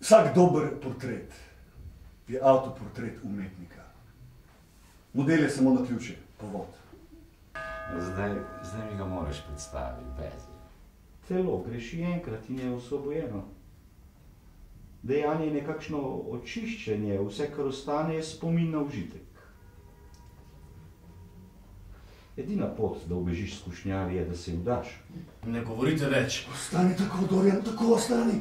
Vsak dober portret je avtoportret umetnika. Model je samo naključje, povod. Zdaj mi ga moraš predstaviti, Bezi. Celo greši enkrat in je osvobojeno. Dejanje je nekakšno očiščenje, vse, kar ostane, je spomin na užitek. Edina pot, da ubežiš skušnjavi, je, da se vdaš. Ne govorite več. Ostani tako, Dorian, tako ostani.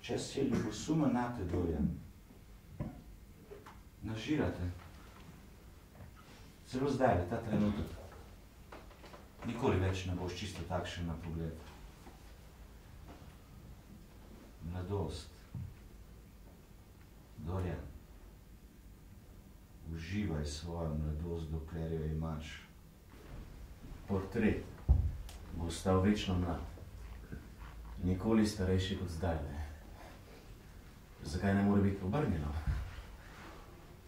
Čas je ljubosuma nate, Dorian. Nažirate. Celo zdaj, ta trenutek. Nikoli več ne boš čisto takšen na pogled. Mladost. Dorian. Uživaj svojo mladost, dokler jo imaš. Portret bo ostal večno mlad. Nikoli starejši kot zdaj. Zakaj ne more biti obrnjeno?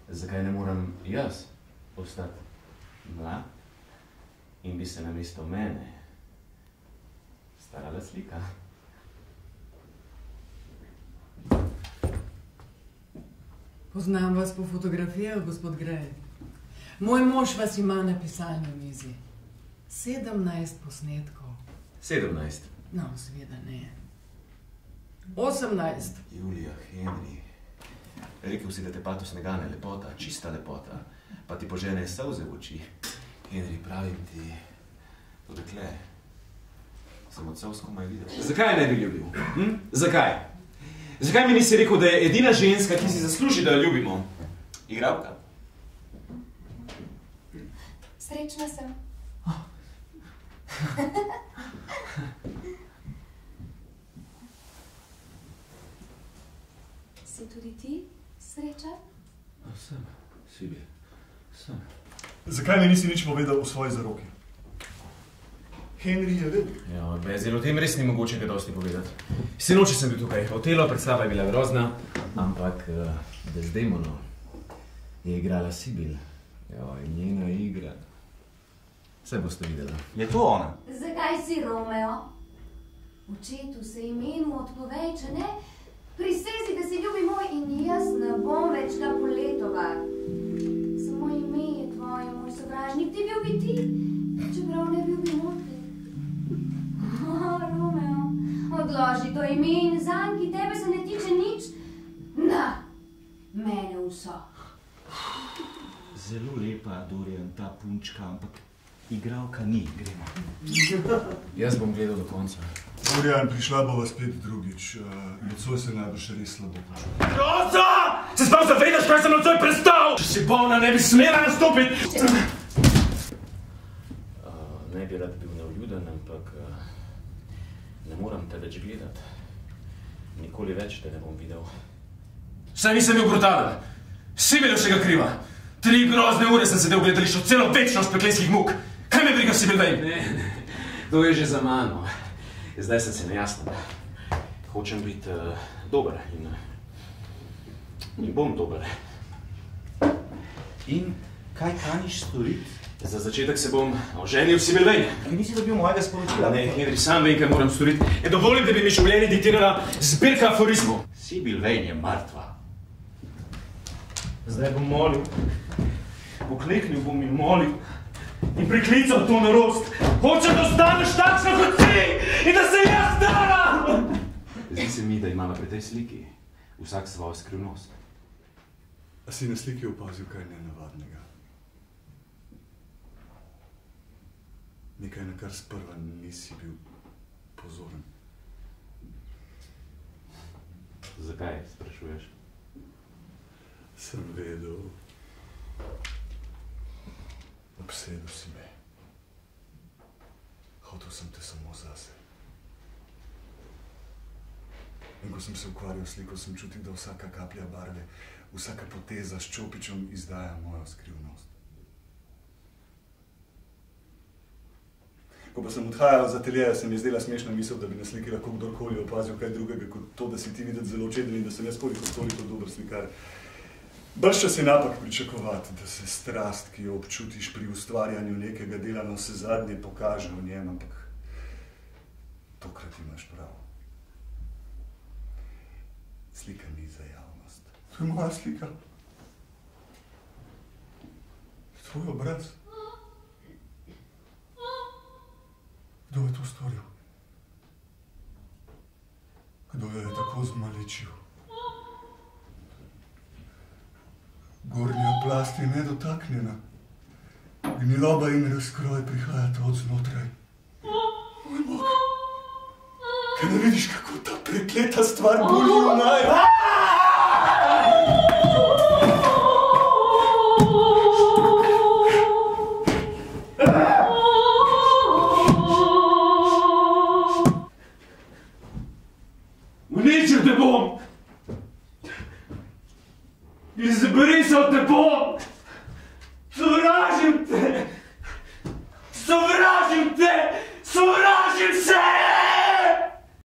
Zakaj ne moram jaz ostati mlad in bi se namesto mene starala slika? Poznam vas po fotografijah, gospod Grey. Moj mož vas ima na pisalni mizi. 17 posnetkov. 17. No, seveda ne. 18. Julija, Henry, rekel si, da te patos ne gane, lepota, čista lepota, pa ti požene solze v oči. Henry, pravim ti, to dekle sem od solz komaj videl. Zakaj ne bi ljubil? Zakaj? Zakaj mi nisi rekel, da je edina ženska, ki si zasluži, da jo ljubimo? Igralka? Srečna sem. Si tudi ti srečen? Sem, Sibyl, sem. Zakaj mi nisi nič povedal o svoji zaroki? Henry je vedel. Ja, Bezel, o tem res ni mogoče kaj dosti povedati. Sinoči sem bil tukaj, Otelo, predstava je bila grozna, ampak Desdemono je igrala Sibyl. Ja, in njena igra. Vse boste videla. Je to ona? Zakaj si Romeo? Očetu se imenu odpovej, če ne? Prisezi, da si ljubi moj in jaz ne bom več Capuletova. Samo ime je tvoje, moj sovražnik, ti bil bi ti, čeprav ne bil bi moj. Romeo, odloži to ime in zanj, ki tebe se ne tiče nič. Na, mene vso. Zelo lepa, Dorian, ta punčka, ampak igralka ni, gremo. Jaz bom gledal do konca. Dorian, prišla bova spet drugič. Nocoj se najbrž res slabo počuti. Rosa! Se sploh zavedaš, kaj sem nocoj prestal? Če si bolna, ne bi smela nastopiti! Ne bi rad bil nevljuden, ampak ne moram te več gledati. Nikoli več te ne bom videl. Saj nisem bil brutalen. Sibyl je vsega kriva. 3 grozne ure sem sedel v gledališču, celo večnost peklenskih muk. Kaj me briga, Sibyl, vej? Ne, to je že za mano. Zdaj sem se nejasna. Hočem biti dober in bom dober. In kaj kaniš storiti? Za začetek se bom oženil, Sibyl, vej. Nisi dobil mojega sporočila? Ne, Henry, sam vem, kaj moram storiti. Dovolim, da bi mi življenje diktirala zbirka aforizmov. Sibyl Vane je mrtva. Zdaj bom molil, pokleknil bom in molil in priklical to norost. Hočem, da ostaneš takšna kot ti in da se jaz daram! Zdi se mi, da imamo pri tej sliki vsak svojo skrivnost. A si na sliki opazil kaj nenavadnega? Nekaj, na kar sprva nisi bil pozoren. Zakaj, sprašuješ? Sem vedel. Obsedel si me. Hotel sem te samo zase. In ko sem se ukvarjal s sliko, sem čutil, da vsaka kaplja barve, vsaka poteza s čopičem izdaja mojo skrivnost. Ko pa sem odhajal z ateljeja, se mi je zdela smešna misel, da bi na sliki lahko kdorkoli opazil kaj drugega, kot to, da si ti videti zelo čeden in da sem jaz toliko dober slikar. Bržčas je napak pričakovati, da se strast, ki jo občutiš pri ustvarjanju nekega dela, na vse zadnje pokaže v njem, ampak tokrat imaš prav. slika ni za javnost. To je moja slika. Tvoj obraz. Kdo je to storil? Kdo jo je tako zmaličil? Gornja plast je nedotaknjena. Gniloba in razkroj prihajata od znotraj. Moj Bog, kaj ne vidiš, kako ta prekleta stvar boli v naju? Uničil te bom! Izbrisal te bom! Sovražim te! Sovražim te! Sovražim se!